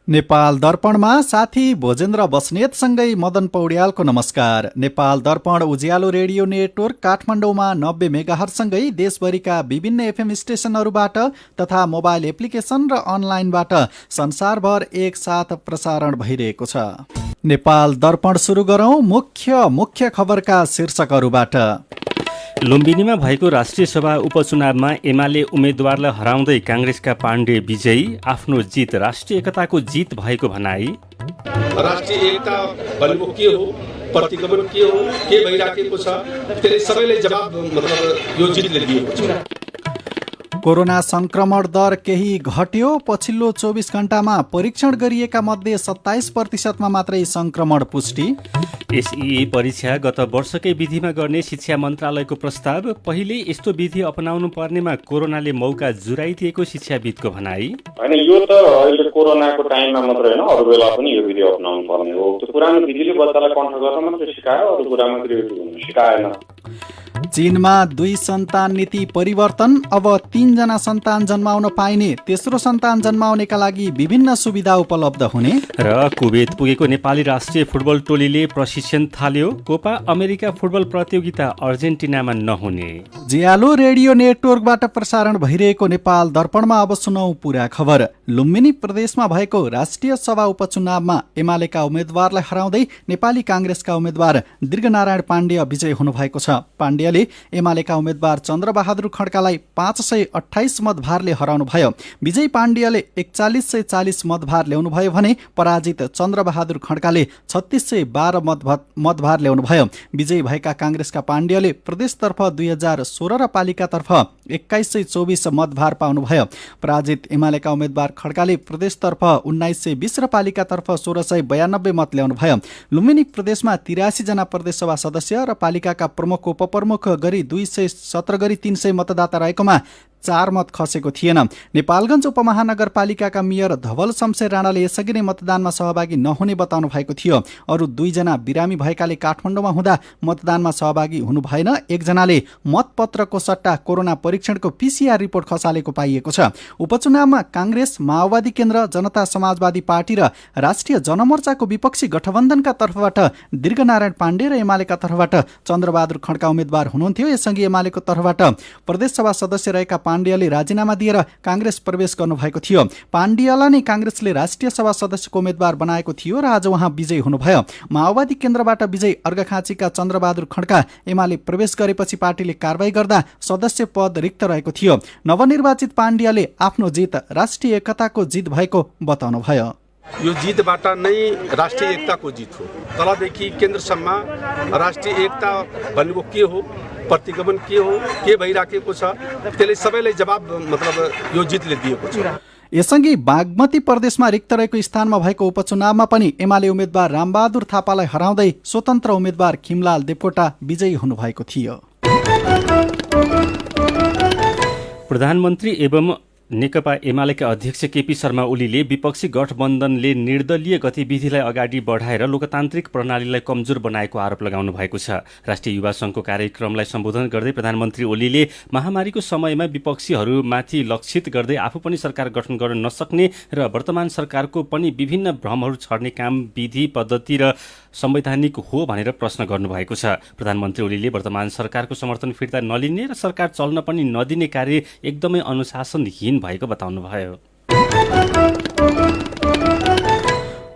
नेपाल दर्पणमा साथी भोजेन्द्र बस्नेतसँगै मदन पौड्यालको नमस्कार। नेपाल दर्पण उज्यालो रेडियो नेटवर्क काठमाडौँमा 90 मेगाहर्जसँगै देशभरिका विभिन्न एफएम स्टेशनहरूबाट तथा मोबाइल एप्लिकेसन र अनलाइनबाट संसारभर एकसाथ प्रसारण भइरहेको छ। नेपाल दर्पण सुरु गरौं मुख्य खबरका शीर्षकहरूबाट। लुम्बिनीमा भएको राष्ट्रिय सभा उपचुनावमा एमाले उम्मेद्वारलाई हराउँदै काङ्ग्रेसका पाण्डे विजयी, आफ्नो जित राष्ट्रिय एकताको जित भएको भनाई। राष्ट्रिय एकता भनेको के हो, प्रतिगमन के हो, के भइराखेको छ, त्यसले सबैले जवाब यो जितले दिएको छ। कोरोना संक्रमण दर केही घट्यो। पछिल्लो 24 घण्टामा परीक्षण गरिएका मध्ये 27% मात्रै संक्रमण पुष्टि। एसईई परीक्षा गत वर्षकै विधिमा गर्ने शिक्षा मन्त्रालयको प्रस्ताव। पहिले यस्तो विधि अपनाउनु पर्नेमा कोरोनाले मौका जुराइदिएको शिक्षाविदको भनाई। हैन, यो त अहिले कोरोनाको टाइममा मात्र हैन, अरू बेला पनि यो विधि अपनाउनु पर्ने हो। त्यो पुरानो विधिले बच्चालाई कन्ट्रोल गर्न मात्रै सिकायो, अरू कुरामा सिकाएन। चीनमा 2 सन्तान नीति परिवर्तन। अब 3 जना सन्तान जन्माउन पाइने, तेस्रो सन्तान जन्माउनेका लागि विभिन्न सुविधा उपलब्ध हुने। र कुवेत पुगेको नेपाली राष्ट्रिय फुटबल टोलीले प्रशिक्षण थाल्यो। कोपा अमेरिका फुटबल प्रतियोगिता अर्जेन्टिनामा नहुने। जियालो रेडियो नेटवर्कबाट प्रसारण भइरहेको नेपाल दर्पणमा अब सुनौ पूरा खबर। लुम्बिनी प्रदेशमा भएको राष्ट्रिय सभा उपचुनावमा एमालेका उम्मेद्वारलाई हराउँदै नेपाली काङ्ग्रेसका उम्मेद्वार दीर्घनारायण पाण्डेय विजय हुनुभएको छ। पाण्डेयले एमालेका उम्मेद्वार चन्द्रबहादुर खड्कालाई 528 मतभारले हराउनुभयो। विजय पाण्डेयले 4140 मतभार ल्याउनुभयो भने पराजित चन्द्रबहादुर खड्काले 3612 मतभार ल्याउनुभयो। विजयी भएका काङ्ग्रेसका पाण्डेयले प्रदेशतर्फ 2016 र पालिकातर्फ 2124 मतभार पाउनुभयो। पराजित एमालेका उम्मेद्वार खड्काले प्रदेशतर्फ 1920 र पालिकातर्फ 1692 मत ल्याउनुभयो। लुम्बिनी प्रदेशमा 83 जना प्रदेशसभा सदस्य र पालिकाका प्रमुख उपप्रमुख गरी 217 गरी 300 मतदाता रहेकोमा 4 मत खसेको थिएन। नेपालगञ्ज उपमहानगरपालिकाका मेयर धवल शमशेर राणाले यसअघि नै मतदानमा सहभागी नहुने बताउनु भएको थियो। अरू 2 जना बिरामी भएकाले काठमाडौँमा हुँदा मतदानमा सहभागी हुनु भएन। 1 जनाले मतपत्रको सट्टा कोरोना परीक्षणको पीसीआर रिपोर्ट खसालेको पाइएको छ। उपचुनावमा काङ्ग्रेस, माओवादी केन्द्र, जनता समाजवादी पार्टी र राष्ट्रिय जनमोर्चाको विपक्षी गठबन्धनका तर्फबाट दीर्घनारायण पाण्डे र एमालेका तर्फबाट चन्द्रबहादुर खड्का उम्मेद्वार हुनुहुन्थ्यो। यसअघि एमालेको तर्फबाट प्रदेशसभा सदस्य रहेका पाण्डेयले राजीनामा दिएर काङ्ग्रेस प्रवेश गर्नुभएको थियो। पाण्डेयलाई नै काङ्ग्रेसले राष्ट्रिय सभा सदस्यको उम्मेद्वार बनाएको थियो र आज उहाँ विजयी हुनुभयो। माओवादी केन्द्रबाट विजयी अर्घाखाँचीका चन्द्रबहादुर खड्का एमाले प्रवेश गरेपछि पार्टीले कारबाही गर्दा सदस्य पद रिक्त रहेको थियो। नवनिर्वाचित पाण्डेयले आफ्नो जित राष्ट्रिय एकताको जित भएको बताउनुभयो। यो जितबाट नै राष्ट्रिय एकताको जित हो। तलदेखि केन्द्रसम्म राष्ट्रिय एकता भनेको के हो, प्रतिगमन के हो, के भइराखेको छ, त्यसले सबैले जवाब यो जितले दिएको छ। यसअघि बागमती प्रदेशमा रिक्त रहेको स्थानमा भएको उपचुनावमा पनि एमाले उम्मेद्वार रामबहादुर थापालाई हराउँदै स्वतन्त्र उम्मेद्वार खिमलाल देवकोटा विजयी हुनुभएको थियो। प्रधानमन्त्री एवं नेकपा एमालेका अध्यक्ष केपी शर्मा ओलीले विपक्षी गठबन्धनले निर्दलीय गतिविधिलाई अगाडि बढाएर लोकतान्त्रिक प्रणालीलाई कमजोर बनाएको आरोप लगाउनु भएको छ। राष्ट्रिय युवा सङ्घको कार्यक्रमलाई सम्बोधन गर्दै प्रधानमन्त्री ओलीले महामारीको समयमा विपक्षीहरूमाथि लक्षित गर्दै आफू पनि सरकार गठन गर्न नसक्ने र वर्तमान सरकारको पनि विभिन्न भ्रमहरू छर्ने काम विधि पद्धति र संवैधानिक हो भनेर प्रश्न गर्नुभएको छ। प्रधानमन्त्री ओलीले वर्तमान सरकारको समर्थन फिर्ता नलिने र सरकार चल्न पनि नदिने कार्य एकदमै अनुशासनहीन भएको बताउनुभयो।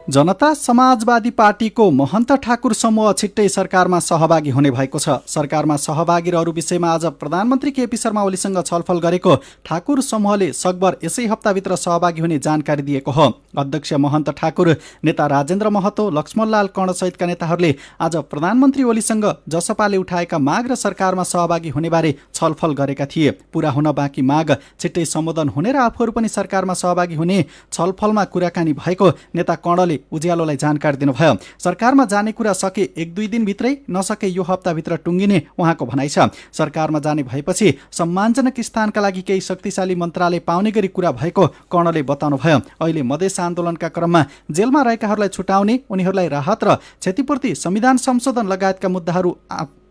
जनता समाजवादी पार्टीको महन्त ठाकुर समूह छिट्टै सरकारमा सहभागी हुने भएको छ। सरकारमा सहभागी र अरू विषयमा आज प्रधानमन्त्री केपी शर्मा ओलीसँग छलफल गरेको ठाकुर समूहले सकभर यसै हप्ताभित्र सहभागी हुने जानकारी दिएको हो। अध्यक्ष महन्त ठाकुर, नेता राजेन्द्र महतो, लक्ष्मणलाल कर्ण सहितका नेताहरूले आज प्रधानमन्त्री ओलीसँग जसपाले उठाएका माग र सरकारमा सहभागी हुनेबारे छलफल गरेका थिए। पूरा हुन बाँकी माग छिट्टै सम्बोधन हुने र आफूहरू पनि सरकारमा सहभागी हुने छलफलमा कुराकानी भएको नेता कर्णले उज्यालोलाई जानकारी दिनुभयो। सरकारमा जाने कुरा सके 1-2 दिनभित्रै, नसके यो हप्ताभित्र टुङ्गिने उहाँको भनाइ छ। सरकारमा जाने भएपछि सम्मानजनक स्थानका लागि केही शक्तिशाली मन्त्रालय पाउने गरी कुरा भएको कर्णले बताउनुभयो। अहिले मधेस आन्दोलनका क्रममा जेलमा रहेकाहरूलाई छुटाउने, उनीहरूलाई राहत र क्षतिपूर्ति, संविधान संशोधन लगायतका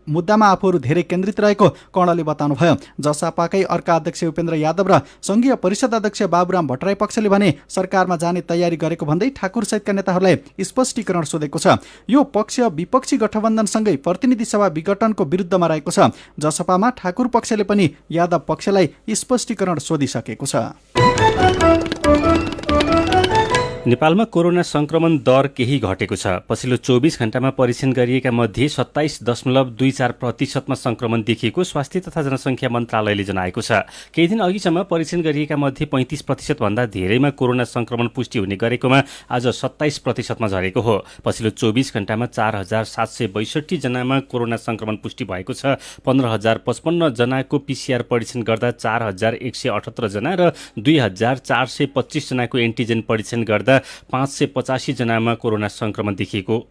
मुद्दामा आफूहरू धेरै केन्द्रित रहेको कर्णले बताउनुभयो। जसपाकै अर्का अध्यक्ष उपेन्द्र यादव र संघीय परिषद अध्यक्ष बाबुराम भट्टराई पक्षले भने सरकारमा जाने तयारी गरेको भन्दै ठाकुर सहितका नेताहरूलाई स्पष्टीकरण सोधेको छ। यो पक्ष विपक्षी गठबन्धनसँगै प्रतिनिधि सभा विघटनको विरुद्धमा रहेको छ। जसपामा ठाकुर पक्षले पनि यादव पक्षलाई स्पष्टीकरण सोधिसकेको छ। नेपालमा कोरोना संक्रमण दर केही घटेको छ। पछिल्लो 24 घण्टामा परीक्षण गरिएका मध्ये 27.24% संक्रमण देखिएको स्वास्थ्य तथा जनसङ्ख्या मन्त्रालयले जनाएको छ। केही दिन अघिसम्म परीक्षण गरिएका मध्ये 35% भन्दा धेरैमा कोरोना संक्रमण पुष्टि हुने गरेकोमा आज 27% झरेको हो। पछिल्लो 24 घण्टामा 4762 जनामा कोरोना संक्रमण पुष्टि भएको छ। 15055 जनाको पीसीआर परीक्षण गर्दा 4178 जना र 2425 जनाको एन्टिजेन परीक्षण गर्दा 585 जनामा कोरोना संक्रमण देखिएको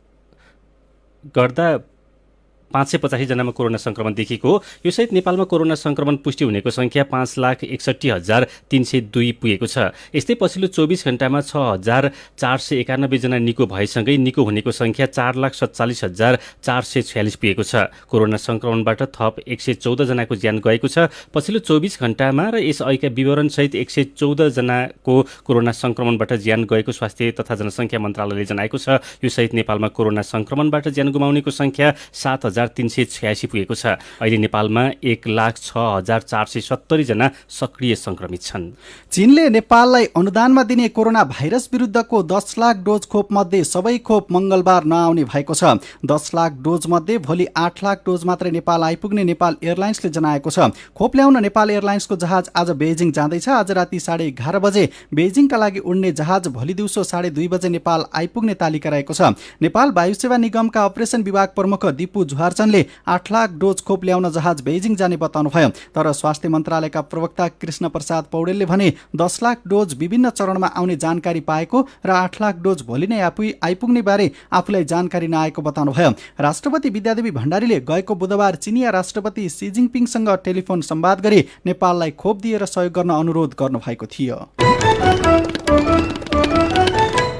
हो। यो सहित नेपालमा कोरोना संक्रमण पुष्टि हुनेको संख्या 5,61,302 पुगेको छ। यस्तै पछिल्लो 24 घण्टामा 6,491 जना निको भएसँगै निको हुनेको संख्या 4,47,446 पुगेको छ। कोरोना संक्रमणबाट थप 114 जनाको ज्यान गएको छ। पछिल्लो 24 घण्टामा र यस अघिका विवरणसहित 114 जनाको कोरोना संक्रमणबाट ज्यान गएको स्वास्थ्य तथा जनसङ्ख्या मन्त्रालयले जनाएको छ। यो सहित नेपालमा कोरोना संक्रमणबाट ज्यान गुमाउनेको संख्या 7,386 पुगेको छ। अहिले नेपालमा 1,06,470 जना सक्रिय संक्रमित छन्। चीनले नेपाललाई अनुदानमा दिने कोरोना भाइरस विरुद्धको 10 लाख डोज खोप मध्ये सबै खोप मंगलबार नआउने भएको छ। 10 लाख डोज मध्ये भोलि 8 लाख डोज मात्रै नेपाल आइपुग्ने नेपाल एयरलाइन्सले जनाएको छ। खोप ल्याउन नेपाल एयरलाइन्सको जहाज आज बेजिङ जाँदैछ। आज राति 11:30 बजे बेजिङका लागि उड्ने जहाज भोलि दिउँसो 2:30 बजे नेपाल आइपुग्ने तालिका रहेको छ। नेपाल वायुसेवा निगमका अपरेसन विभाग प्रमुख दिपु जुहारचन्दले 8 लाख डोज खोप ल्याउन जहाज बेजिङ जाने बताउनुभयो। तर स्वास्थ्य मन्त्रालयका प्रवक्ता कृष्ण प्रसाद पौडेलले भने 10 लाख डोज विभिन्न चरणमा आउने जानकारी पाएको र 8 लाख डोज भोलि नै आइपुग्ने बारे आफूलाई जानकारी नआएको बताउनुभयो। राष्ट्रपति विद्यादेवी भण्डारीले गएको बुधबार चिनिया राष्ट्रपति सी जिङपिङसँग टेलिफोन संवाद गरी नेपाललाई खोप दिएर सहयोग गर्न अनुरोध गर्नुभएको थियो।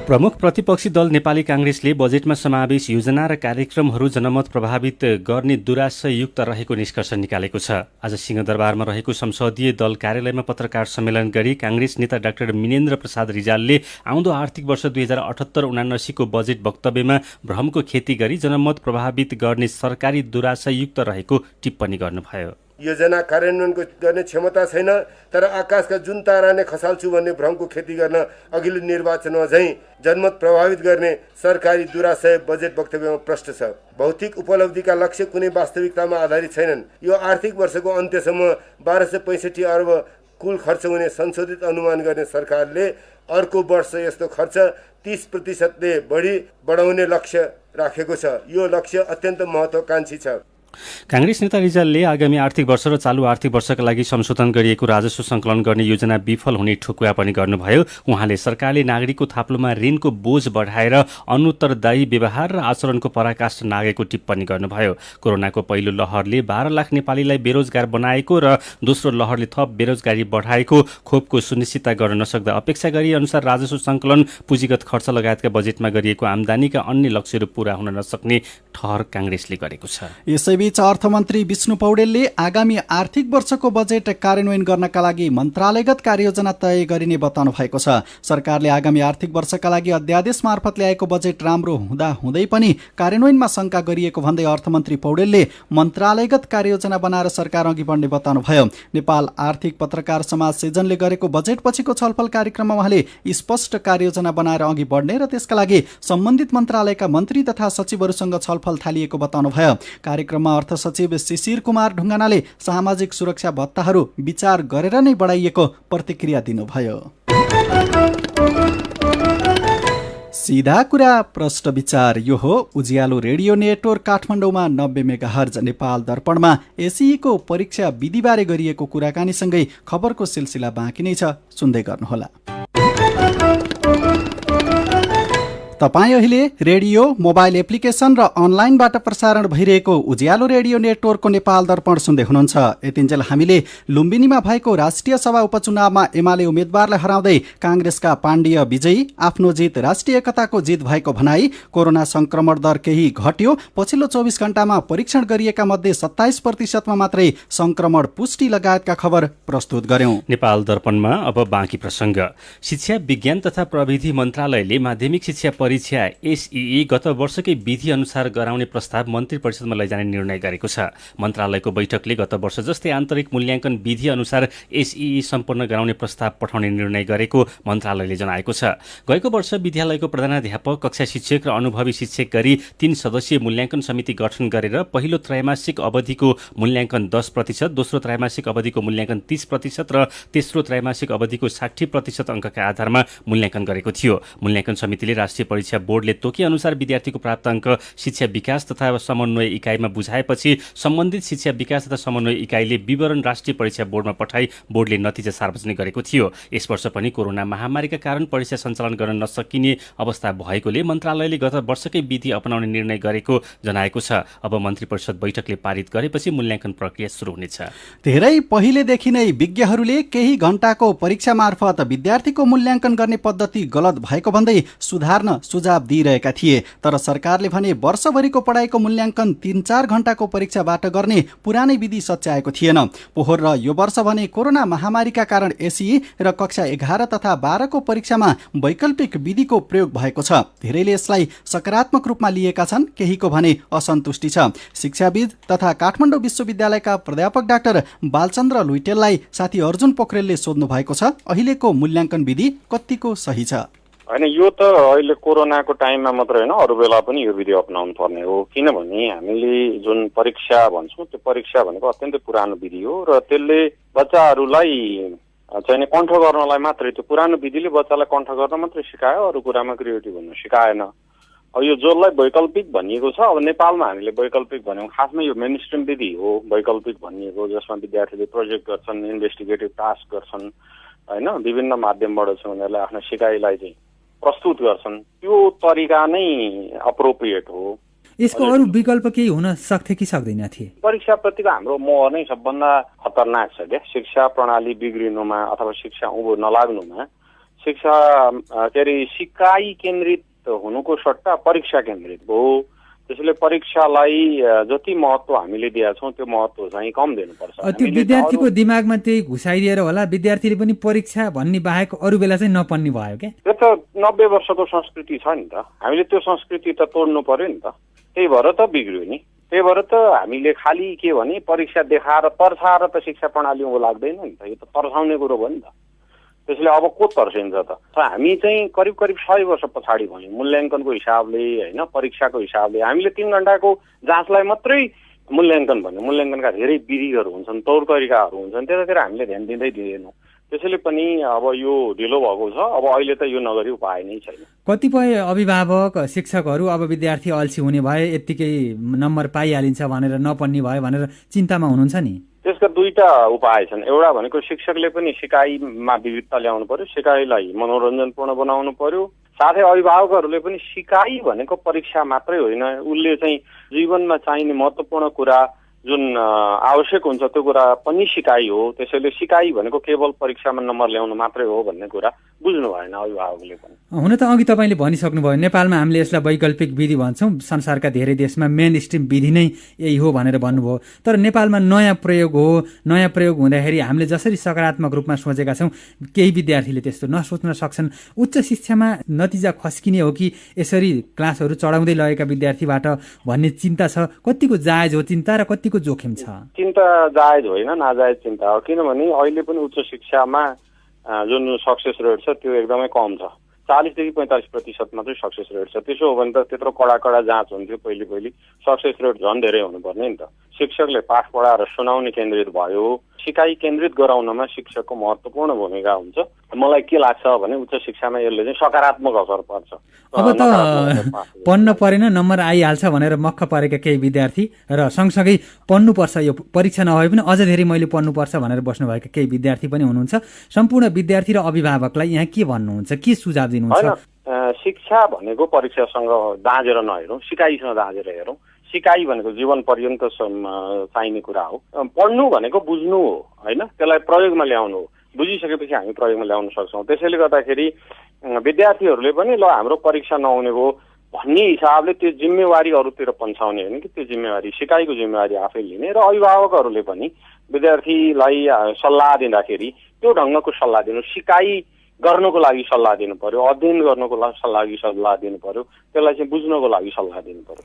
प्रमुख प्रतिपक्षी दल नेपाली कांग्रेसले बजेटमा समावेश योजना र कार्यक्रमहरू जनमत प्रभावित गर्ने दुराशयुक्त रहेको निष्कर्ष निकालेको छ। आज सिंहदरबारमा रहेको संसदीय दल कार्यालयमा पत्रकार सम्मेलन गरी कांग्रेस नेता डाक्टर मिनेन्द्र प्रसाद रिजालले आउँदो आर्थिक वर्ष 2078-79 को बजेट वक्तव्यमा भ्रमको खेती गरी जनमत प्रभावित गर्ने सरकारी दुराशयुक्त रहेको टिप्पणी गर्नुभयो। योजना कार्यान्वयनको गर्ने क्षमता छैन, तर आकाशका जुन तारा नै खसाल्छु भन्ने भ्रमको खेती गर्न अघिल्लो निर्वाचनमा झैं जनमत प्रभावित गर्ने सरकारी दुराशय बजेट वक्तव्यमा प्रष्ट छ। भौतिक उपलब्धिका लक्ष्य कुनै वास्तविकतामा आधारित छैनन्। यो आर्थिक वर्षको अन्त्यसम्म 1265 अर्ब कुल खर्च हुने संशोधित अनुमान गर्ने सरकारले अर्को वर्ष यस्तो खर्च 30% बढाउने लक्ष्य राखेको छ। यो लक्ष्य अत्यन्त महत्त्वाकांक्षी छ। कांग्रेस नेता रिजालले आगामी आर्थिक वर्ष र चालू आर्थिक वर्षका लागि संशोधन गरिएको राजस्व संकलन गर्ने योजना विफल हुने ठोकुवा पनि गर्नुभयो। उहाँले सरकारले नागरिकको थाप्लोमा ऋणको बोझ बढाएर अनुत्तरदायी व्यवहार र आचरणको पराकाष्ठ नागेको टिप्पणी गर्नुभयो। कोरोनाको पहिलो लहरले 12 लाख नेपालीलाई बेरोजगार बनाएको र दोस्रो लहरले थप बेरोजगारी बढाएको खोपको सुनिश्चितता गर्न नसक्दा अपेक्षा गरी अनुसार राजस्व संकलन, पुँजीगत खर्च लगायतका बजेटमा गरिएको आम्दानीका अन्य लक्ष्यहरू पूरा हुन नसक्ने ठहर कांग्रेसले गरेको छ। यसैबीच अर्थमन्त्री विष्णु पौडेलले आगामी आर्थिक वर्षको बजेट कार्यान्वयन गर्नका लागि मन्त्रालयगत कार्ययोजना तय गरिने बताउनु भएको छ। सरकारले आगामी आर्थिक वर्षका लागि अध्यादेश मार्फत ल्याएको बजेट राम्रो हुँदा हुँदै पनि कार्यान्वयनमा शंका गरिएको भन्दै अर्थमन्त्री पौडेलले मन्त्रालयगत कार्ययोजना बनाएर सरकार अघि बढ्ने बताउनुभयो। नेपाल आर्थिक पत्रकार समाज सिजनले गरेको बजेट पछिको छलफल कार्यक्रममा उहाँले स्पष्ट कार्ययोजना बनाएर अघि बढ्ने र त्यसका लागि सम्बन्धित मन्त्रालयका मन्त्री तथा सचिवहरूसँग छलफल थालिएको बताउनुभयो। कार्यक्रममा अर्थ सचिव शिशिर कुमार ढुङ्गानाले सामाजिक सुरक्षा भत्ताहरू विचार गरेर नै बढाइएको प्रतिक्रिया दिनुभयो। सीधा कुरा प्रष्ट विचार, यो हो उज्यालो रेडियो नेटवर्क काठमाडौँमा 90 मेगाहर्ज, नेपाल दर्पणमा एसीईको परीक्षा विधिबारे गरिएको कुराकानीसँगै खबरको सिलसिला बाँकी नै छ, सुन्दै गर्नुहोला। तपाईँ अहिले रेडियो, मोबाइल एप्लिकेसन र अनलाइनबाट प्रसारण भइरहेको उज्यालो रेडियो नेटवर्कको नेपाल दर्पण सुन्दै हुनुहुन्छ। यतिन्जेल हामीले लुम्बिनीमा भएको राष्ट्रिय सभा उपचुनावमा एमाले उम्मेद्वारलाई हराउँदै काङ्ग्रेसका पाण्डेय विजयी, आफ्नो जित राष्ट्रिय एकताको जित भएको भनाई, कोरोना संक्रमण दर केही घट्यो, पछिल्लो 24 घण्टामा परीक्षण गरिएका मध्ये 27% मात्रै संक्रमण पुष्टि लगायतका खबर प्रस्तुत गर्यौं। नेपाल दर्पणमा अब बाँकी प्रसंग। शिक्षा विज्ञान तथा प्रविधि मन्त्रालयले माध्यमिक शिक्षा परीक्षा एसईई गत वर्षकै विधि अनुसार गराउने प्रस्ताव मन्त्री परिषदमा लैजाने निर्णय गरेको छ। मन्त्रालयको बैठकले गत वर्ष जस्तै आन्तरिक मूल्याङ्कन विधि अनुसार एसईई सम्पन्न गराउने प्रस्ताव पठाउने निर्णय गरेको मन्त्रालयले जनाएको छ। गएको वर्ष विद्यालयको प्रधानाध्यापक, कक्षा शिक्षक र अनुभवी शिक्षक गरी 3 सदस्यीय मूल्याङ्कन समिति गठन गरेर पहिलो त्रैमासिक अवधिको मूल्याङ्कन 10%, दोस्रो त्रैमासिक अवधिको मूल्याङ्कन 30% र तेस्रो त्रैमासिक अवधिको 60% अङ्कका आधारमा मूल्याङ्कन गरेको थियो। मूल्याङ्कन समितिले राष्ट्रिय परीक्षा बोर्डले तोके अनुसार विद्यार्थीको प्राप्त अङ्क शिक्षा विकास तथा समन्वय इकाइमा बुझाएपछि सम्बन्धित शिक्षा विकास तथा समन्वय इकाइले विवरण राष्ट्रिय परीक्षा बोर्डमा पठाई बोर्डले नतिजा सार्वजनिक गरेको थियो। यस वर्ष पनि कोरोना महामारीका कारण परीक्षा सञ्चालन गर्न नसकिने अवस्था भएकोले मन्त्रालयले गत वर्षकै विधि अपनाउने निर्णय गरेको जनाएको छ। अब मन्त्री परिषद बैठकले पारित गरेपछि मूल्याङ्कन प्रक्रिया सुरु हुनेछ। धेरै पहिलेदेखि नै विज्ञहरूले केही घण्टाको परीक्षा मार्फत विद्यार्थीको मूल्याङ्कन गर्ने पद्धति गलत भएको भन्दै सुधार्न सुझाव दिइरहेका थिए। तर सरकारले भने वर्षभरिको पढाइको मूल्याङ्कन 3-4 घण्टाको परीक्षाबाट गर्ने पुरानै विधि सच्याएको थिएन। पोहोर र यो वर्ष भने कोरोना महामारीका कारण एसई र कक्षा 11 तथा 12 को परीक्षामा वैकल्पिक विधिको प्रयोग भएको छ। धेरैले यसलाई सकारात्मक रूपमा लिएका छन्, केहीको भने असन्तुष्टि छ। शिक्षाविद तथा काठमाडौँ विश्वविद्यालयका प्राध्यापक डाक्टर बालचन्द्र लुइटेललाई साथी अर्जुन पोखरेलले सोध्नु भएको छ, अहिलेको मूल्याङ्कन विधि कतिको सही छ? होइन, यो त अहिले कोरोनाको टाइममा मात्र होइन, अरू बेला पनि यो विधि अपनाउनु पर्ने हो। किनभने हामीले जुन परीक्षा भन्छौँ त्यो परीक्षा भनेको अत्यन्तै पुरानो विधि हो र त्यसले बच्चाहरूलाई चाहिँ कण्ठ गर्नलाई मात्रै, त्यो पुरानो विधिले बच्चालाई कण्ठ गर्न मात्रै सिकायो, अरू कुरामा क्रिएटिभ हुन सिकाएन। अब यो जसलाई वैकल्पिक भनिएको छ, अब नेपालमा हामीले वैकल्पिक भन्यौँ, खासमा यो मेन स्ट्रिम विधि हो वैकल्पिक भनिएको, जसमा विद्यार्थीले प्रोजेक्ट गर्छन्, इन्भेस्टिगेटिभ टास्क गर्छन्, होइन, विभिन्न माध्यमबाट चाहिँ उनीहरूले आफ्नो सिकाइलाई चाहिँ प्रस्तुत गर्छन्। त्यो तरिका नै अप्रोप्रिएट हो। यसको अरू विकल्प केही हुन सक्थे कि सक्दैन थिए? परीक्षाप्रतिको हाम्रो मोह नै सबभन्दा खतरनाक छ क्या। शिक्षा प्रणाली बिग्रिनुमा अथवा शिक्षा उँभो नलाग्नुमा शिक्षा के अरे सिकाइ केन्द्रित हुनुको सट्टा परीक्षा केन्द्रित हो। त्यसैले परीक्षालाई जति महत्त्व हामीले दिएका छौँ त्यो महत्त्व चाहिँ कम दिनुपर्छ। त्यो विद्यार्थीको दिमागमा त्यही घुसाइदिएर होला, विद्यार्थीले पनि परीक्षा भन्ने बाहेक अरू बेला चाहिँ नपढ्ने भयो क्या। त्यो त 90 वर्षको संस्कृति छ नि त, हामीले त्यो संस्कृति त तोड्नु पर्यो नि त। त्यही भएर त बिग्रियो नि। त्यही भएर त हामीले खालि के भने परीक्षा देखाएर तर्साएर त शिक्षा प्रणाली उँभो लाग्दैन नि त। यो त तर्साउने कुरो भयो नि त। त्यसले अब को तर्सिन्छ त? हामी चाहिँ करिब 100 वर्ष पछाडि भयौँ मूल्याङ्कनको हिसाबले, होइन, परीक्षाको हिसाबले। हामीले 3 घण्टाको जाँचलाई मात्रै मूल्याङ्कन भन्यो। मूल्याङ्कनका धेरै विधिहरू हुन्छन्, तौर तरिकाहरू हुन्छन्, त्यतातिर हामीले ध्यान दिँदैनौँ। त्यसैले पनि अब यो ढिलो भएको छ। अब अहिले त यो नगरी उपाय नै छैन। कतिपय अभिभावक, शिक्षकहरू अब विद्यार्थी अल्छी हुने भए, यत्तिकै नम्बर पाइहालिन्छ भनेर नपढ्ने भयो भनेर चिन्तामा हुनुहुन्छ नि। त्यसका दुईटा उपाय छन्। एउटा भनेको शिक्षकले पनि सिकाइमा विविधता ल्याउनु पर्यो, सिकाइलाई मनोरञ्जनपूर्ण बनाउनु पर्यो। साथै अभिभावकहरूले पनि सिकाइ भनेको परीक्षा मात्रै होइन, उसले चाहिँ जीवनमा चाहिने महत्त्वपूर्ण कुरा जुन आवश्यक हुन्छ त्यो कुरा पनि सिकाइ हो। त्यसैले सिकाइ भनेको केवल परीक्षामा नम्बर ल्याउनु मात्रै हो भन्ने कुरा बुझ्नु भएन अभिभावकले पनि। हुन त अघि तपाईँले भनिसक्नुभयो, नेपालमा हामीले यसलाई वैकल्पिक विधि भन्छौँ, संसारका धेरै देशमा मेन स्ट्रिम विधि नै यही हो भनेर भन्नुभयो। तर नेपालमा नयाँ प्रयोग हो। नयाँ प्रयोग हुँदाखेरि हामीले जसरी सकारात्मक रूपमा सोचेका छौँ, केही विद्यार्थीले त्यस्तो नसोच्न सक्छन्। उच्च शिक्षामा नतिजा खस्किने हो कि यसरी क्लासहरू चढाउँदै लगेका विद्यार्थीबाट भन्ने चिन्ता छ। कतिको जायज हो चिन्ता र कतिको जोखिम छ? चिन्ता जायज होइन, नाजायज चिन्ता हो। किनभने अहिले पनि उच्च शिक्षामा जुन सक्सेस रेट छ त्यो एकदमै कम छ। 40 देखि 45% मात्रै सक्सेस रेट छ। त्यसो हो भने त त्यत्रो कडा जाँच हुन्थ्यो पहिले। सक्सेस रेट झन् धेरै हुनुपर्ने नि त। शिक्षकले पाठ पढाएर सुनाउने केन्द्रित भयो। सिकाइ केन्द्रित गराउनमा शिक्षकको महत्त्वपूर्ण भूमिका हुन्छ। मलाई के लाग्छ भने उच्च शिक्षामा यसले चाहिँ सकारात्मक असर पर्छ। अब त पढ्न परेन, नम्बर आइहाल्छ भनेर मक्ख परेका केही विद्यार्थी र सँगसँगै पढ्नुपर्छ, यो परीक्षा नभए पनि अझ धेरै मैले पढ्नुपर्छ भनेर बस्नुभएका केही विद्यार्थी पनि हुनुहुन्छ। सम्पूर्ण विद्यार्थी र अभिभावकलाई यहाँ के भन्नुहुन्छ, के सुझाव दिनुहुन्छ? शिक्षा भनेको परीक्षासँग दाँजेर नहेरौँ, सिकाइसँग दाँजेर हेरौँ। सिकाइ भनेको जीवन पर्यन्त चाहिने कुरा हो। पढ्नु भनेको बुझ्नु हो होइन, त्यसलाई प्रयोगमा ल्याउनु हो। बुझिसकेपछि हामी प्रयोगमा ल्याउन सक्छौँ। त्यसैले गर्दाखेरि विद्यार्थीहरूले पनि ल हाम्रो परीक्षा नहुने हो भन्ने हिसाबले त्यो जिम्मेवारी अरूतिर पन्छाउने होइन कि त्यो जिम्मेवारी सिकाइको जिम्मेवारी आफै लिने, र अभिभावकहरूले पनि विद्यार्थीलाई सल्लाह दिँदाखेरि त्यो ढङ्गको सल्लाह दिनु, सिकाइ गर्नको लागि सल्लाह दिनु पर्यो, अध्ययन गर्नको लागि सल्लाह दिनु पर्यो, त्यसलाई चाहिँ बुझ्नको लागि सल्लाह दिनु पर्यो।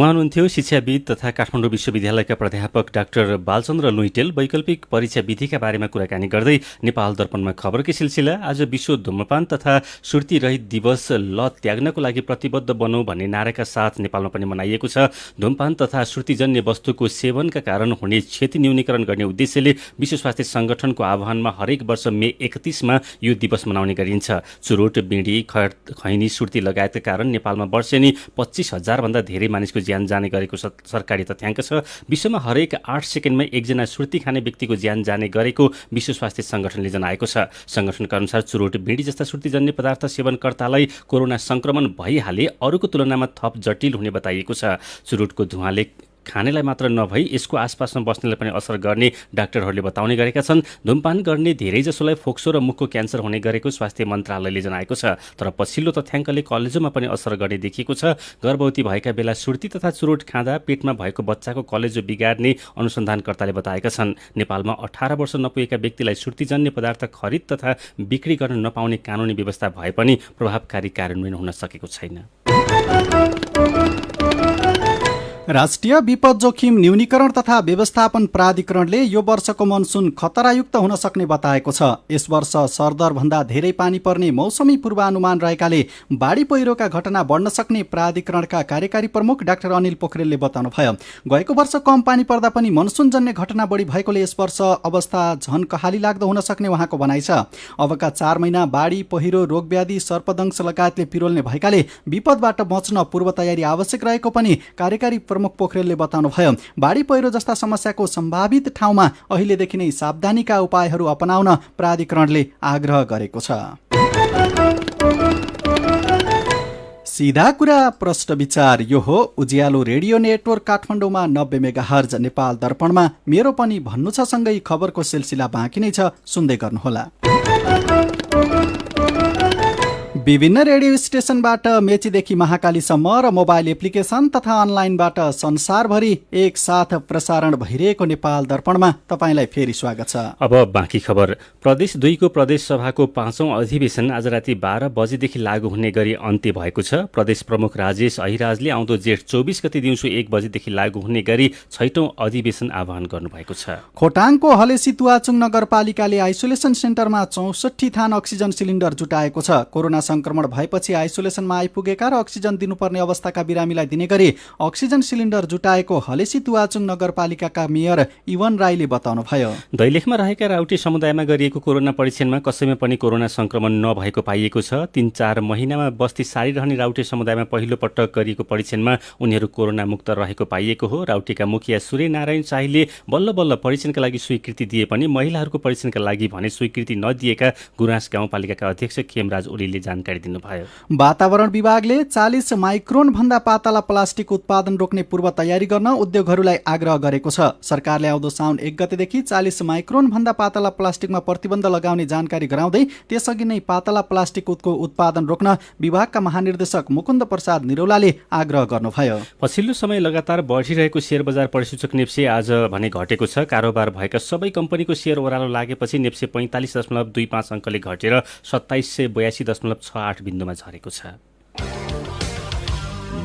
उहाँ हुनुहुन्थ्यो शिक्षाविद तथा काठमाडौँ विश्वविद्यालयका प्राध्यापक डाक्टर बालचन्द्र लुइटेल। वैकल्पिक परीक्षा विधिका बारेमा कुराकानी गर्दै नेपाल दर्पणमा खबरकै सिलसिला। आज विश्व धूम्रपान तथा सुर्ती रहित दिवस ल त्याग्नको लागि प्रतिबद्ध बनौँ भन्ने नाराका साथ नेपालमा पनि मनाइएको छ। धूमपान तथा सुर्तीजन्य वस्तुको सेवनका कारण हुने क्षति न्यूनीकरण गर्ने उद्देश्यले विश्व स्वास्थ्य संगठनको आह्वानमा हरेक वर्ष मे 31मा यो दिवस मनाउने गरिन्छ। चुरोट, बिँडी, खैनी, सुर्ती लगायतका कारण नेपालमा वर्षेनी 25,000 भन्दा धेरै मानिसको ज्यान जाने गरेको सरकारी तथ्याङ्क छ। विश्वमा हरेक 8 सेकेन्डमा एकजना सुर्ती खाने व्यक्तिको ज्यान जाने गरेको विश्व स्वास्थ्य संगठनले जनाएको छ। संगठनका अनुसार चुरोट, बिँडी जस्ता सुर्तीजन्य पदार्थ सेवनकर्तालाई कोरोना संक्रमण भइहाले अरूको तुलनामा थप जटिल हुने बताइएको छ। चुरोटको धुवाँले खानेलाई मात्र नभई यसको आसपासमा बस्नेलाई पनि असर गर्ने डाक्टरहरूले बताउने गरेका छन्। धूमपान गर्ने धेरैजसोलाई फोक्सो र मुखको क्यान्सर हुने गरेको स्वास्थ्य मन्त्रालयले जनाएको छ। तर पछिल्लो तथ्याङ्कले कलेजोमा पनि असर गर्ने देखिएको छ। गर्भवती भएका बेला सुर्ती तथा चुरोट खाँदा पेटमा भएको बच्चाको कलेजो बिगार्ने अनुसन्धानकर्ताले बताएका छन्। नेपालमा 18 वर्ष नपुगेका व्यक्तिलाई सुर्तीजन्य पदार्थ खरिद तथा बिक्री गर्न नपाउने कानुनी व्यवस्था भए पनि प्रभावकारी कार्यान्वयन हुन सकेको छैन। राष्ट्रिय विपद जोखिम न्यूनीकरण तथा व्यवस्थापन प्राधिकरणले यो वर्षको मनसुन खतरायुक्त हुन सक्ने बताएको छ। यस वर्ष सरदरभन्दा धेरै पानी पर्ने मौसमी पूर्वानुमान रहेकाले बाढी पहिरोका घटना बढ्न सक्ने प्राधिकरणका कार्यकारी प्रमुख डाक्टर अनिल पोखरेलले बताउनुभयो। गएको वर्ष कम पानी पर्दा पनि मनसुनजन्य घटना बढी भएकोले यस वर्ष अवस्था झन कहाली लाग्दो हुन सक्ने उहाँको भनाइ छ। अबका 4 महिना बाढी पहिरो, रोगव्याधि, सर्पदंश लगायतले पिरोल्ने भएकाले विपदबाट बच्न पूर्व तयारी आवश्यक रहेको पनि कार्यकारी प्रमुख पोखरेलले बताउनुभयो। बाढी पहिरो जस्ता समस्याको सम्भावित ठाउँमा अहिलेदेखि नै सावधानीका उपायहरू अपनाउन प्राधिकरणले आग्रह गरेको छ। सीधा कुरा प्रश्न विचार, यो हो उज्यालो रेडियो नेटवर्क काठमाडौँमा 90 मेगाहर्ज। नेपाल दर्पणमा मेरो पनि भन्नु छ सँगै खबरको सिलसिला बाँकी नै छ, सुन्दै गर्नुहोला। विभिन्न रेडियो स्टेशनबाट मेचीदेखि महाकालीसम्म र मोबाइल एप्लिकेसन तथा अनलाइनबाट संसारभरि एकसाथ प्रसारण भइरहेको नेपाल दर्पणमा तपाईँलाई फेरि स्वागत छ। अब बाँकी खबर। प्रदेश 2 को प्रदेश सभाको 5औं अधिवेशन आज राति 12 बजेदेखि लागू हुने गरी अन्त्य भएको छ। प्रदेश प्रमुख राजेश अहिराजले आउँदो जेठ 24 गते दिउँसो 1 बजेदेखि लागू हुने गरी 6औं अधिवेशन आह्वान गर्नुभएको छ। खोटाङको हलेसी तुवाचुङ नगरपालिकाले आइसोलेसन सेन्टरमा 64 थान अक्सिजन सिलिन्डर जुटाएको छ। कोरोना संक्रमण भएपछि आइसोलेसनमा आइपुगेका र अक्सिजन दिनुपर्ने अवस्थाका बिरामीलाई दिने गरी अक्सिजन सिलिन्डर जुटाएको हलेसी तुवाचुङ नगरपालिकाका मेयर इवन राईले बताउनुभयो। दैलेखमा रहेका राउटे समुदायमा गरिएको कोरोना परीक्षणमा कसैमा पनि कोरोना संक्रमण नभएको पाइएको छ। 3-4 महिनामा बस्ती सारिरहने राउटे समुदायमा पहिलो पटक गरिएको परीक्षणमा उनीहरू कोरोना मुक्त रहेको पाइएको हो। राउटेका मुखिया सूर्य नारायण शाहीले बल्ल बल्ल परीक्षणका लागि स्वीकृति दिए पनि महिलाहरूको परीक्षणका लागि भने स्वीकृति नदिएका गुराँस गाउँपालिकाका अध्यक्ष खेमराज ओलीले जानकारी दिनुभयो। वातावरण विभागले 40 माइक्रोन भन्दा पातला प्लास्टिक उत्पादन रोक्ने पूर्व तयारी गर्न उद्योगहरूलाई आग्रह गरेको छ। सरकारले आउँदो साउन 1 गतेदेखि 40 माइक्रोन भन्दा पातला प्लास्टिकमा प्रतिबन्ध लगाउने जानकारी गराउँदै त्यसअघि नै पातला प्लास्टिकको उत्पादन रोक्न विभागका महानिर्देशक मुकुन्द प्रसाद निरौलाले आग्रह गर्नुभयो। पछिल्लो समय लगातार बढिरहेको शेयर बजार परिसूचक नेप्से आज भने घटेको छ। कारोबार भएका सबै कम्पनीको शेयर ओह्रालो लागेपछि नेप्से 45.25 अङ्कले घटेर 2782.68 बिन्दुमा झरेको छ।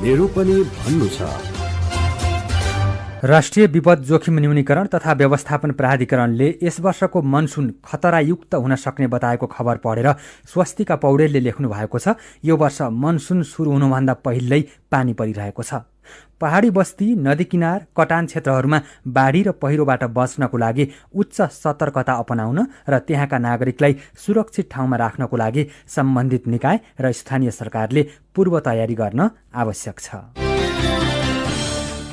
मेरो पनि भन्नु छ। राष्ट्रिय विपद जोखिम न्यूनीकरण तथा व्यवस्थापन प्राधिकरणले यस वर्षको मनसुन खतरायुक्त हुन सक्ने बताएको खबर पढेर स्वस्तिका पौडेलले लेख्नु भएको छ। यो वर्ष मनसुन सुरु हुनुभन्दा पहिल्यै पानी परिरहेको छ। पहाडी बस्ती, नदी किनार, कटान क्षेत्रहरूमा बाढी र पहिरोबाट बच्नको लागि उच्च सतर्कता अपनाउन र त्यहाँका नागरिकलाई सुरक्षित ठाउँमा राख्नको लागि सम्बन्धित निकाय र स्थानीय सरकारले पूर्व तयारी गर्न आवश्यक छ।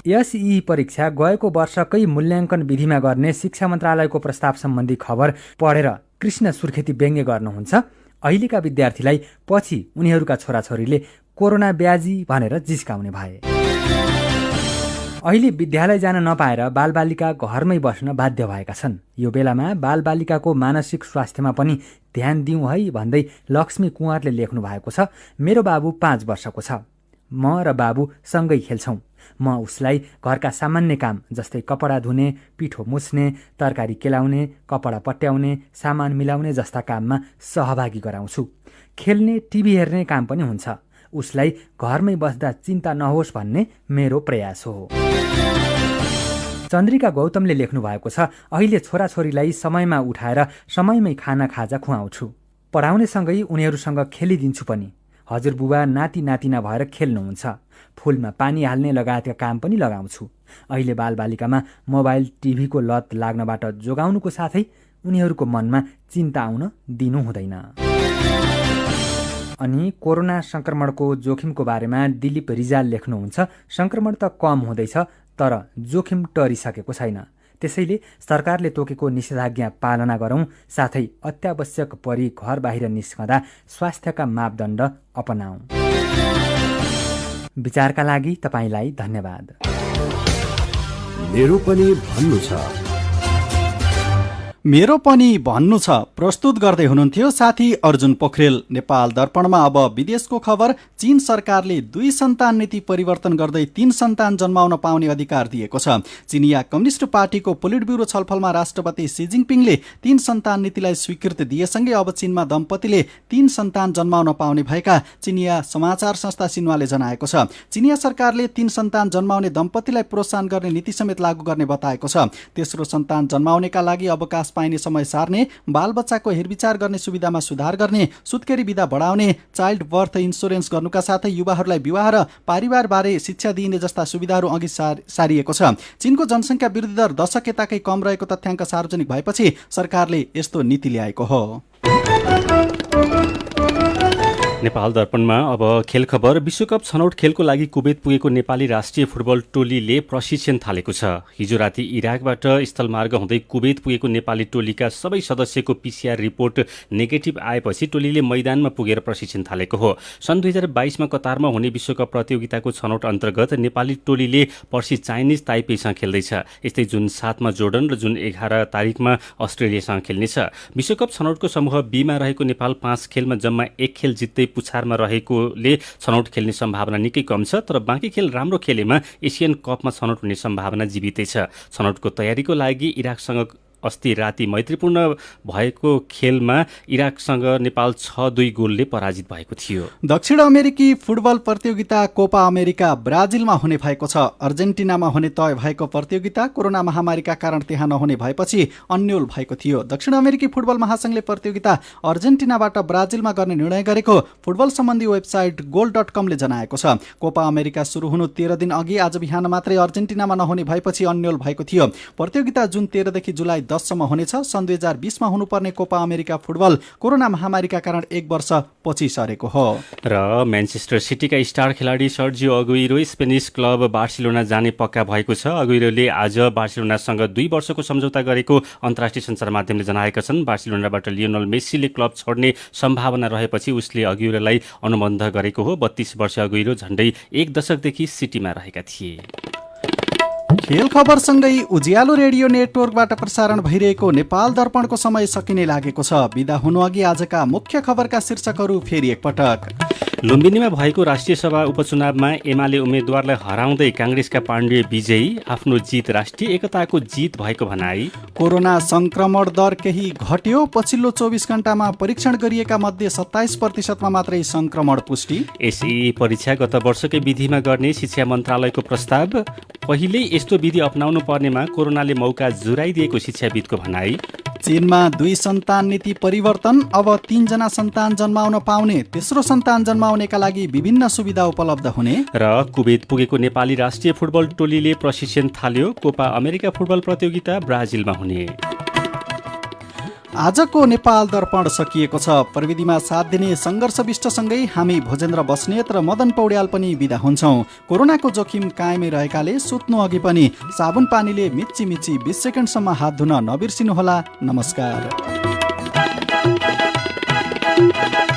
एसई परीक्षा गएको वर्षकै मूल्याङ्कन विधिमा गर्ने शिक्षा मन्त्रालयको प्रस्ताव सम्बन्धी खबर पढेर कृष्ण सुर्खेती व्यङ्ग्य गर्नुहुन्छ। अहिलेका विद्यार्थीलाई पछि उनीहरूका छोराछोरीले कोरोना ब्याजी भनेर जिस्काउने भए। अहिले विद्यालय जान नपाएर बालबालिका घरमै बस्न बाध्य भएका छन्। यो बेलामा बालबालिकाको मानसिक स्वास्थ्यमा पनि ध्यान दिउँ है भन्दै लक्ष्मी कुँवरले लेख्नु भएको छ। मेरो बाबु 5 वर्षको छ। म र बाबु सँगै खेल्छौँ। म उसलाई घरका सामान्य काम जस्तै कपडा धुने, पिठो मुछ्ने, तरकारी केलाउने, कपडा पट्याउने, सामान मिलाउने जस्ता काममा सहभागी गराउँछु। खेल्ने, टिभी हेर्ने काम पनि हुन्छ। उसलाई घरमै बस्दा चिन्ता नहोस् भन्ने मेरो प्रयास हो। चन्द्रिका गौतमले लेख्नु भएको छ, अहिले छोराछोरीलाई समयमा उठाएर समयमै खाना खाजा खुवाउँछु। पढाउनेसँगै उनीहरूसँग खेलिदिन्छु पनि। हजुरबुबा नाति नातिना भएर खेल्नुहुन्छ। फुलमा पानी हाल्ने लगायतका काम पनि लगाउँछु। अहिले बालबालिकामा मोबाइल टिभीको लत लाग्नबाट जोगाउनुको साथै उनीहरूको मनमा चिन्ता आउन दिनु हुँदैन। अनि कोरोना संक्रमणको जोखिमको बारेमा दिलीप रिजाल लेख्नुहुन्छ, संक्रमण त कम हुँदैछ तर जोखिम टरिसकेको छैन। त्यसैले सरकारले तोकेको निषेधाज्ञा पालना गरौँ, साथै अत्यावश्यक परि घर बाहिर निस्कँदा स्वास्थ्यका मापदण्ड अपनाऊ। विचारका लागि तपाईलाई धन्यवाद। मेरो पनि भन्नु छ। मेरो पनि भन्नु छ प्रस्तुत गर्दै हुनुहुन्थ्यो साथी अर्जुन पोखरेल। नेपाल दर्पणमा अब विदेशको खबर। चीन सरकारले 2 सन्तान नीति परिवर्तन गर्दै 3 सन्तान जन्माउन पाउने अधिकार दिएको छ। चिनिया कम्युनिस्ट पार्टीको पोलिट ब्युरो छलफलमा राष्ट्रपति सी जिनपिङले 3 सन्तान नीतिलाई स्वीकृति दिएसँगै अब चीनमा दम्पतिले 3 सन्तान जन्माउन पाउने भएका चिनिया समाचार संस्था सिन्वाले जनाएको छ। चिनिया सरकारले 3 सन्तान जन्माउने दम्पतिलाई प्रोत्साहन गर्ने नीति समेत लागू गर्ने बताएको छ। तेस्रो सन्तान जन्माउनेका लागि अवकाश पाइने समय सार्ने, बालबच्चाको हेरविचार गर्ने सुविधामा सुधार गर्ने, सुत्केरी बिदा बढाउने, चाइल्ड बर्थ इन्स्योरेन्स गर्नुका साथै युवाहरूलाई विवाह र परिवारबारे शिक्षा दिइने जस्ता सुविधाहरू अघि सारिएको छ। चीनको जनसङ्ख्या वृद्धि दर दशक यताकै कम रहेको तथ्याङ्क सार्वजनिक भएपछि सरकारले यस्तो नीति ल्याएको हो। नेपाल दर्पणमा अब खेल खबर। विश्वकप छनौट खेलको लागि कुवेत पुगेको नेपाली राष्ट्रिय फुटबल टोलीले प्रशिक्षण थालेको छ। हिजो राति इराकबाट स्थलमार्ग हुँदै कुवेत पुगेको नेपाली टोलीका सबै सदस्यको PCR रिपोर्ट नेगेटिभ आएपछि टोलीले मैदानमा पुगेर प्रशिक्षण थालेको हो। सन् 2022मा कतारमा हुने विश्वकप प्रतियोगिताको छनौट अन्तर्गत नेपाली टोलीले पर्सि चाइनिज ताइपेसँग खेल्दैछ। यस्तै जुन 7 मा जोर्डन र जुन 11 तारिकमा अस्ट्रेलियासँग खेल्नेछ। विश्वकप छनौटको समूह बीमा रहेको नेपाल 5 खेलमा जम्मा 1 खेल जित्दै पुछारमा रहेकोले छनौट खेल्ने सम्भावना निकै कम छ। तर बाँकी खेल राम्रो खेलेमा एसियन कपमा छनौट हुने सम्भावना जीवितै छ। छनौटको तयारीको लागि इराकसँग अस्ति राति मैत्रीपूर्ण भएको खेलमा इराकसँग नेपाल 6-2 गोलले पराजित भएको थियो। दक्षिण अमेरिकी फुटबल प्रतियोगिता कोपा अमेरिका ब्राजिलमा हुने भएको छ। अर्जेन्टिनामा हुने तय भएको प्रतियोगिता कोरोना महामारीका कारण त्यहाँ नहुने भएपछि अन्यल भएको थियो। दक्षिण अमेरिकी फुटबल महासंघले प्रतियोगिता अर्जेन्टिनाबाट ब्राजिलमा गर्ने निर्णय गरेको फुटबल सम्बन्धी वेबसाइट goal.com ले जनाएको छ। कोपा अमेरिका सुरु हुनु 13 दिन अघि आज बिहान मात्रै अर्जेन्टिनामा नहुने भएपछि अन्यल भएको थियो। प्रतियोगिता जुन 13 देखि जुलाई 10 सम्म हुनेछ। सन् 2020मा हुनुपर्ने कोपा अमेरिका फुटबल कोरोना महामारीका कारण 1 वर्ष पछि सरेको हो। र म्यान्चेस्टर सिटीका स्टार खेलाडी सर्जियो अगुइरो स्पेनिस क्लब बार्सिलोना जाने पक्का भएको छ। अगुइरोले आज बार्सिलोनासँग 2 वर्षको सम्झौता गरेको अन्तर्राष्ट्रिय सञ्चार माध्यमले जनाएका छन्। बार्सिलोनाबाट लियोनल मेस्सीले क्लब छोड्ने सम्भावना रहेपछि उसले अगुइरोलाई अनुबन्ध गरेको हो। 32 वर्षीय अगुइरो झण्डै 1 दशकदेखि सिटीमा रहेका थिए। खेल खबरसँगै उज्यालो रेडियो नेटवर्कबाट प्रसारण भइरहेको नेपाल दर्पणको समय सकिने लागेको छ। बिदा हुनु अघि आजका मुख्य खबरका शीर्षकहरू फेरि एकपटक। लुम्बिनीमा भएको राष्ट्रिय सभा उपचुनावमा एमाले उम्मेद्वारलाई हराउँदै काङ्ग्रेसका पाण्डे विजयी। आफ्नो जित राष्ट्रिय एकताको जित भएको भनाई। कोरोना संक्रमण दर केही घट्यो। पछिल्लो 24 घण्टामा परीक्षण गरिएका मध्ये 27% मात्रै संक्रमण पुष्टि। एसई परीक्षा गत वर्षकै विधिमा गर्ने शिक्षा मन्त्रालयको प्रस्ताव। पहिले यस्तो विधि अपनाउनु पर्नेमा कोरोनाले मौका जुराइदिएको शिक्षाविदको भनाई। चीनमा 2 सन्तान नीति परिवर्तन। अब 3 जना सन्तान जन्माउन पाउने, तेस्रो सन्तान जन्माउनेका लागि विभिन्न सुविधा उपलब्ध हुने। र कुवेत पुगेको नेपाली राष्ट्रिय फुटबल टोलीले प्रशिक्षण थाल्यो। कोपा अमेरिका फुटबल प्रतियोगिता ब्राजिलमा हुने। आजको नेपाल दर्पण सकिएको छ। प्रविधिमा साथ दिने सङ्घर्षविष्टसँगै हामी भोजेन्द्र बस्नेत र मदन पौड्याल पनि बिदा हुन्छौँ। कोरोनाको जोखिम कायमै रहेकाले सुत्नु अघि पनि साबुन पानीले मिच्ची 20 सेकेन्डसम्म हात धुन नबिर्सिनुहोला। नमस्कार। छ।